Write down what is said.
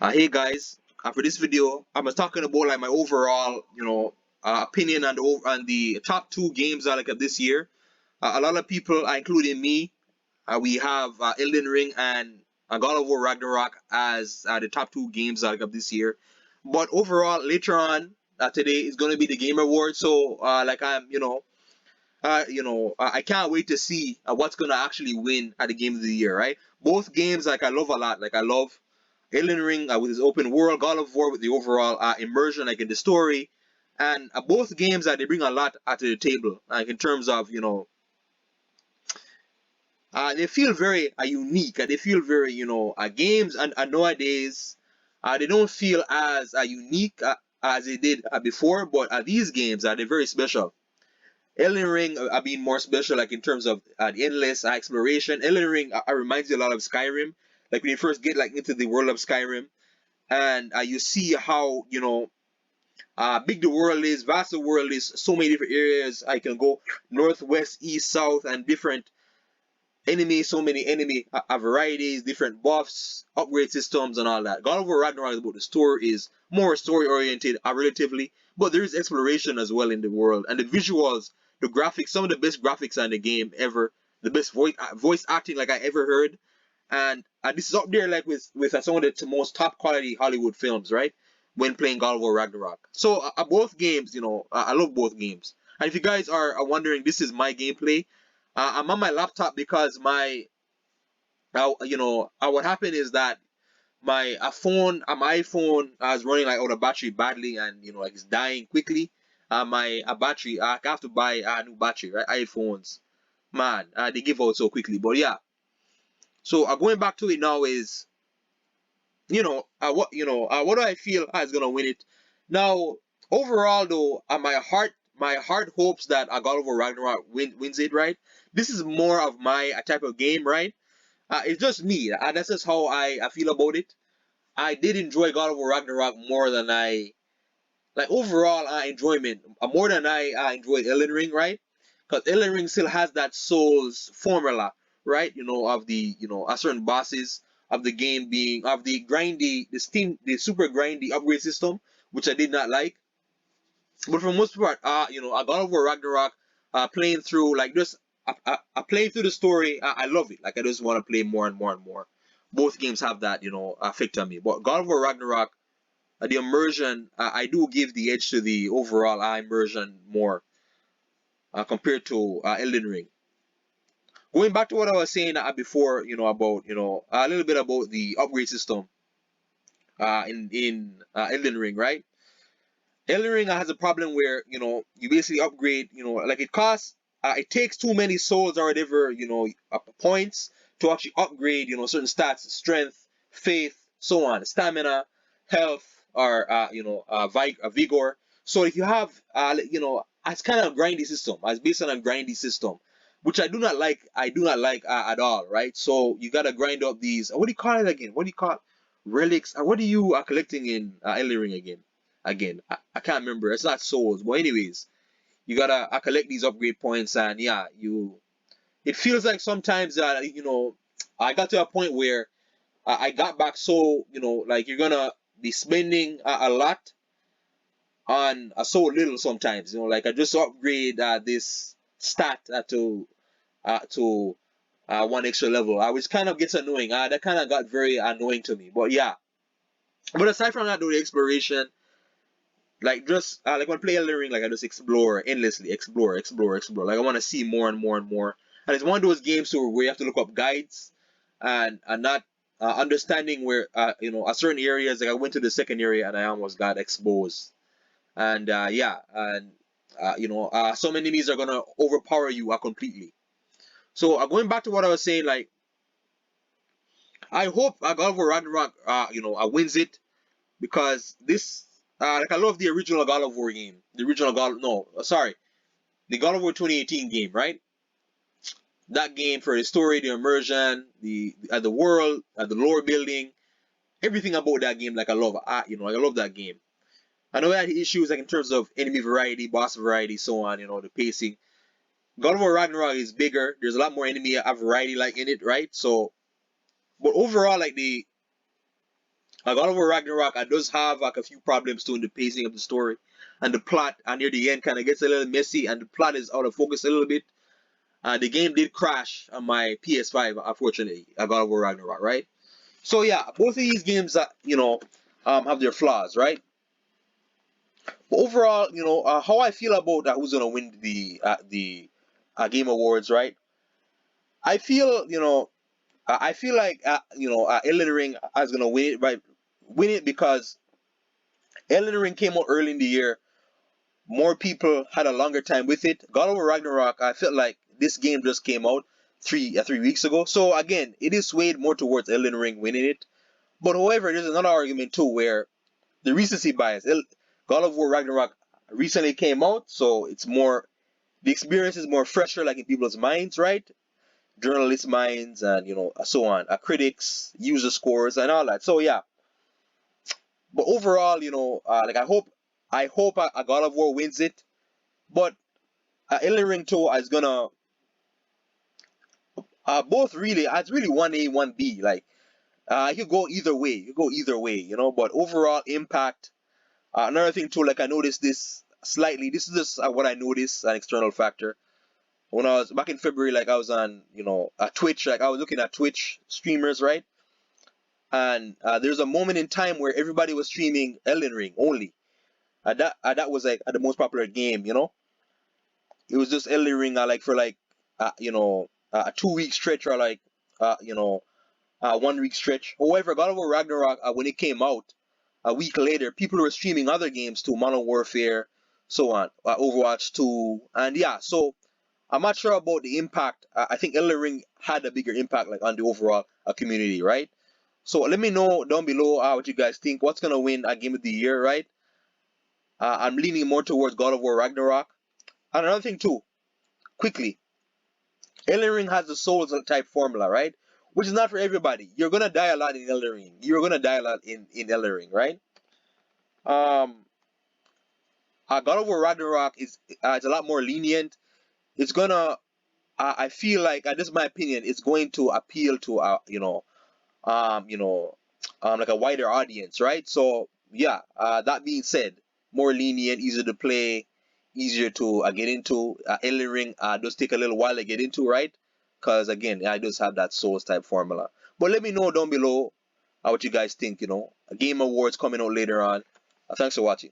Hey guys, for this video, I'm talking about like my overall, opinion on the top two games I like of this year. A lot of people, including me, we have Elden Ring and God of War Ragnarok as the top two games I like of this year. But overall, later on today is going to be the Game Award. So like I'm, I can't wait to see what's going to actually win at the Game of the Year, right? Both games, like I love a lot. Like I love Elden Ring with its open world, God of War with the overall immersion, like in the story, and both games they bring a lot to the table, like in terms of they feel very unique. They feel very games and nowadays they don't feel as unique as they did before, but these games they're very special. Elden Ring being more special, like in terms of the endless exploration. Elden Ring reminds you a lot of Skyrim, like when you first get like into the world of Skyrim and you see how big the world is, vast the world is, so many different areas. I can go north, west, east, south, and different enemies, so many enemy varieties, different buffs, upgrade systems, and all that. God of War Ragnarok is about the story is more story oriented, relatively, but there is exploration as well in the world and the visuals, the graphics, some of the best graphics in the game ever, the best voice acting like I ever heard, and this is up there like with some of the most top quality Hollywood films, right? When playing God of War Ragnarok. So both games, I love both games. And if you guys are wondering, this is my gameplay. I'm on my laptop because what happened is that my iPhone is running like out of battery badly, and like it's dying quickly. My battery, I have to buy a new battery, right? iPhones, man, they give out so quickly. But yeah, so going back to it now is what do I feel is gonna win it? Now overall though, my heart hopes that God of War Ragnarok wins it, right? This is more of my type of game, right? It's just me. That's just how I feel about it. I did enjoy God of War Ragnarok more than I like overall enjoyment more than I enjoyed Elden Ring, right? Because Elden Ring still has that Souls formula, right? Of the certain bosses of the game being of the grindy, the super grindy upgrade system, which I did not like. But for the most part, I God of War Ragnarok, playing through like just playing through the story, I love it. Like I just want to play more and more and more. Both games have that effect on me. But God of War Ragnarok, the immersion, I do give the edge to the overall immersion more compared to Elden Ring. Going back to what I was saying before, about a little bit about the upgrade system in Elden Ring, right? Elden Ring has a problem where you basically upgrade, like it takes too many souls or whatever, points to actually upgrade, certain stats, strength, faith, so on, stamina, health, or vigor. So if you have, it's kind of a grindy system. It's based on a grindy system, which I do not like. I do not like at all, right? So you gotta grind up these. What do you call it again? What do you call relics? What are you collecting in Elden Ring again? I can't remember. It's not souls, but anyways, you gotta collect these upgrade points, and yeah, you. It feels like sometimes that I got to a point where I got back so like you're gonna be spending a lot on so little sometimes. Like I just upgrade this stat to one extra level, which kind of gets annoying. That kind of got very annoying to me. But yeah, but aside from that, though, the exploration. Like just like when I play Elden Ring, like I just explore endlessly, explore. Like I want to see more and more and more. And it's one of those games where you have to look up guides and not understanding where a certain areas. Like I went to the second area and I almost got exposed. And yeah, and some enemies are gonna overpower you completely. So going back to what I was saying, like I hope God of War Ragnarok wins it because this like I love the original God of War game. The original God no sorry the God of War 2018 game, right? That game for the story, the immersion, the world, the lore building, everything about that game. Like I love, like I love that game. I know it had issues like in terms of enemy variety, boss variety, so on. The pacing. God of War Ragnarok is bigger. There's a lot more enemy variety like in it, right? So, but overall, like God of War Ragnarok, does have like a few problems too in the pacing of the story, and the plot. And near the end, kind of gets a little messy, and the plot is out of focus a little bit. The game did crash on my PS5, unfortunately. God of War Ragnarok, right? So yeah, both of these games, have their flaws, right? But overall, how I feel about who's gonna win the Game Awards, right? I feel, I feel like Elden Ring is gonna win it, right? Win it because Elden Ring came out early in the year. More people had a longer time with it. God of War Ragnarok, I felt like this game just came out 3 weeks ago. So again, it is swayed more towards Elden Ring winning it. But however, there's another argument too where the recency bias. God of War Ragnarok recently came out, so it's more the experience is more fresher, like in people's minds, right? Journalists' minds, and so on, critics, user scores, and all that. So yeah, but overall, like I hope a God of War wins it, but Elden Ring 2 is gonna both really. It's really 1A, 1B. Like you could go either way. You could go either way, But overall impact. Another thing too, like I noticed this slightly. This is just what I noticed, an external factor. When I was back in February, like I was on, Twitch. Like I was looking at Twitch streamers, right? And there's a moment in time where everybody was streaming Elden Ring only. That was like the most popular game. It was just Elden Ring, like for like, a 2 week stretch or like, 1 week stretch. However, God of War Ragnarok, when it came out a week later, people were streaming other games too, Modern Warfare, so on, Overwatch 2, and yeah. So I'm not sure about the impact. I think Elden Ring had a bigger impact, like on the overall community, right? So let me know down below what you guys think. What's gonna win a Game of the Year, right? I'm leaning more towards God of War Ragnarok. And another thing too, quickly, Elden Ring has the Souls type formula, right? Which is not for everybody. You're gonna die a lot in Elden Ring. You're gonna die a lot in Elden Ring, right? Um, God of War Ragnarok is it's a lot more lenient. It's gonna, I feel like, this is my opinion, it's going to appeal to like a wider audience, right? So yeah. That being said, more lenient, easier to play, easier to get into. Elden Ring does take a little while to get into, right? Because again, I just have that Souls type formula. But let me know down below what you guys think. Game Awards coming out later on. Thanks for watching.